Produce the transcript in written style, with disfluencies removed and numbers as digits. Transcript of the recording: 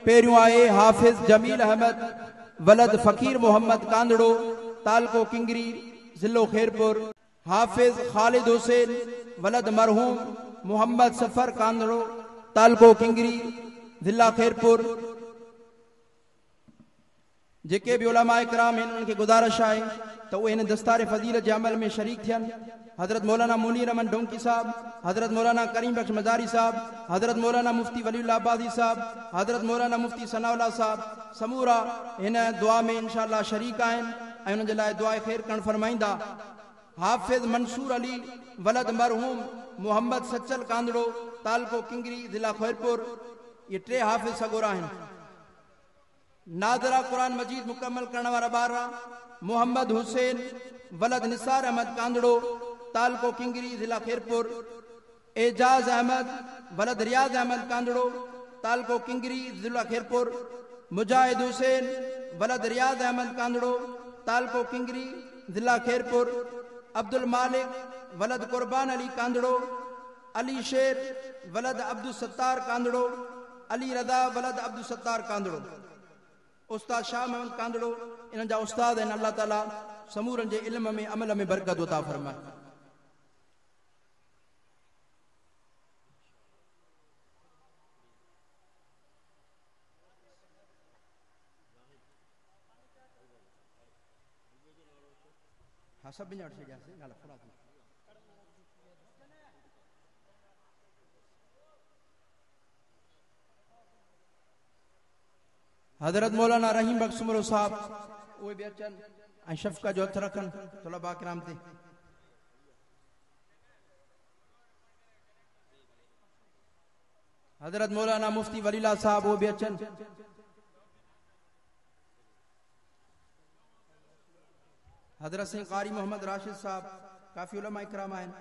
पेरियों आए हाफिज जमील अहमद वलद फकीर मोहम्मद कांदड़ो तालको किंगरी जिलो खैरपुर। हाफिज खालिद हुसैन वलद मरहूम मोहम्मद सफर कांदड़ो तालको किंगरी जिला खैरपुर। जेके भी उलमा इकराम हैं उनके गुजारिश है तो वह इन दस्तार फजीलत के अमल में शरीक थियन। हजरत मौलाना मुनीर अमन डोंकी साहब, हजरत मौलाना करीम बख्श मजारी साहब, हजरत मौलाना मुफ्ती वलीउल्लाह आबादी साहब, हजरत मौलाना मुफ्ती सनाउल्लाह साहब समूरा इन दुआ में इंशाअल्लाह शरीक आहिनि ऐं उन जे लाइ दुआ खैर करण फरमाइंदा। हाफिज मंसूर अली वलद मरहूम मोहम्मद सच्चल कांदड़ो तालको किंगरी जिला खैरपुर। ये टे हाफिज सगोरा हैं। नादरा कुरान मजीद मुकम्मल करने वाला बारा मोहम्मद हुसैन वलद निसार अहमद कांदड़ो तालको किंगरी जिला खैरपुर। एजाज अहमद वलद रियाज अहमद कांदड़ो तालको किंगरी जिला खैरपुर। मुजाहिद हुसैन वलद रियाज अहमद कांदड़ो तालको किंगरी जिला खैरपुर। अब्दुल मालिक वलद कुर्बान अली कांदड़ो। अली शेर वलद अब्दुल सत्तार कांदड़ो। अली रदा वलद अब्दुल सत्तार कांदड़ो। उस्ताद शाह मोहम्मद कांदड़ो इन जा उस्ताद हैं। अल्लाह ताला समूरन जे इल्म में अमल में बरकत अता फरमाए। हाँ सब बिना से जैसे नाला फड़ा दो। हजरत मौलाना रहीम बख्श सुमरो साहब वो भी अचन ऐं शफ़क़त जो हथ रखन तलबा किराम ते। हजरत मौलाना मुफ्ती वलीला साहब वो भी अचन। हजरत सिंह कारी मोहम्मद राशिद साहब काफी उलमा इकराम आहिनि।